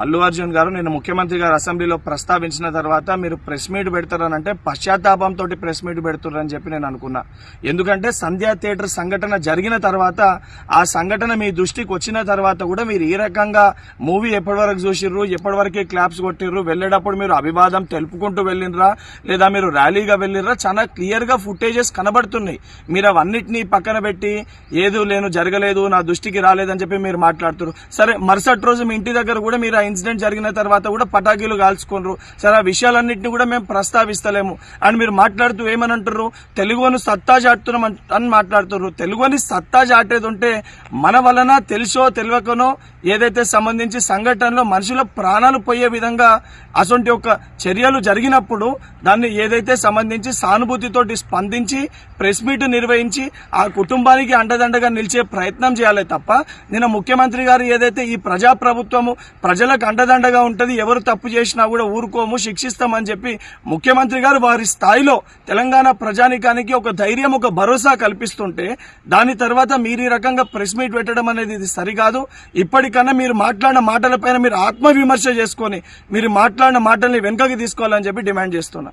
అల్లు అర్జున్ గారు నిన్న ముఖ్యమంత్రి గారు అసెంబ్లీలో ప్రస్తావించిన తర్వాత మీరు ప్రెస్ మీట్ పెడతారనంటే పశ్చాత్తాపంతో ప్రెస్ మీట్ పెడుతున్నారని చెప్పి నేను అనుకున్నా. ఎందుకంటే సంధ్యా థియేటర్ సంఘటన జరిగిన తర్వాత ఆ సంఘటన మీ దృష్టికి వచ్చిన తర్వాత కూడా మీరు ఈ రకంగా మూవీ ఎప్పటివరకు చూసిర్రు, ఎప్పటివరకే క్లాప్స్ కొట్టిర్రు, వెళ్లేటప్పుడు మీరు అభివాదం తెలుపుకుంటూ వెళ్ళినరా లేదా మీరు ర్యాలీగా వెళ్ళినరా, చాలా క్లియర్ గా ఫుటేజెస్ కనబడుతున్నాయి. మీరు అవన్నిటినీ పక్కన పెట్టి ఏదో లేను జరగలేదు నా దృష్టికి రాలేదని చెప్పి మీరు మాట్లాడుతున్నారు. సరే, మరుసటి రోజు మీ ఇంటి దగ్గర కూడా మీరు ఇన్సిడెంట్ జరిగిన తర్వాత కూడా పటాకీలు కాల్చుకోనరు. సరే, ఆ విషయాలన్నింటినీ కూడా మేము ప్రస్తావిస్తలేము అని మీరు మాట్లాడుతూ ఏమనంటారు, తెలుగుని సత్తా చాటుతున్నాం అని మాట్లాడుతున్నారు. తెలుగుని సత్తా చాటేది ఉంటే మన వలన తెలుసో తెలియకనో ఏదైతే సంబంధించి సంఘటనలో మనుషుల ప్రాణాలు పోయే విధంగా అసొంటి ఒక చర్యలు జరిగినప్పుడు దాన్ని ఏదైతే సంబంధించి సానుభూతితోటి స్పందించి ప్రెస్ మీట్ నిర్వహించి ఆ కుటుంబానికి అండదండగా నిలిచే ప్రయత్నం చేయాలి తప్ప నిన్న ముఖ్యమంత్రి గారు ఏదైతే ఈ ప్రజాప్రభుత్వము ప్రజలకు అండదండగా ఉంటది, ఎవరు తప్పు చేసినా కూడా ఊరుకోము శిక్షిస్తామని చెప్పి ముఖ్యమంత్రి గారు వారి స్థాయిలో తెలంగాణ ప్రజానికానికి ఒక ధైర్యం ఒక భరోసా కల్పిస్తుంటే దాని తర్వాత మీరు ఈ రకంగా ప్రెస్ మీట్ పెట్టడం అనేది ఇది సరికాదు. ఇప్పటికన్నా మీరు మాట్లాడిన మాటలపైన మీరు ఆత్మవిమర్శ చేసుకొని మీరు మాట్లాడిన మాటల్ని వెనుకకి తీసుకోవాలని చెప్పి డిమాండ్ చేస్తున్నా.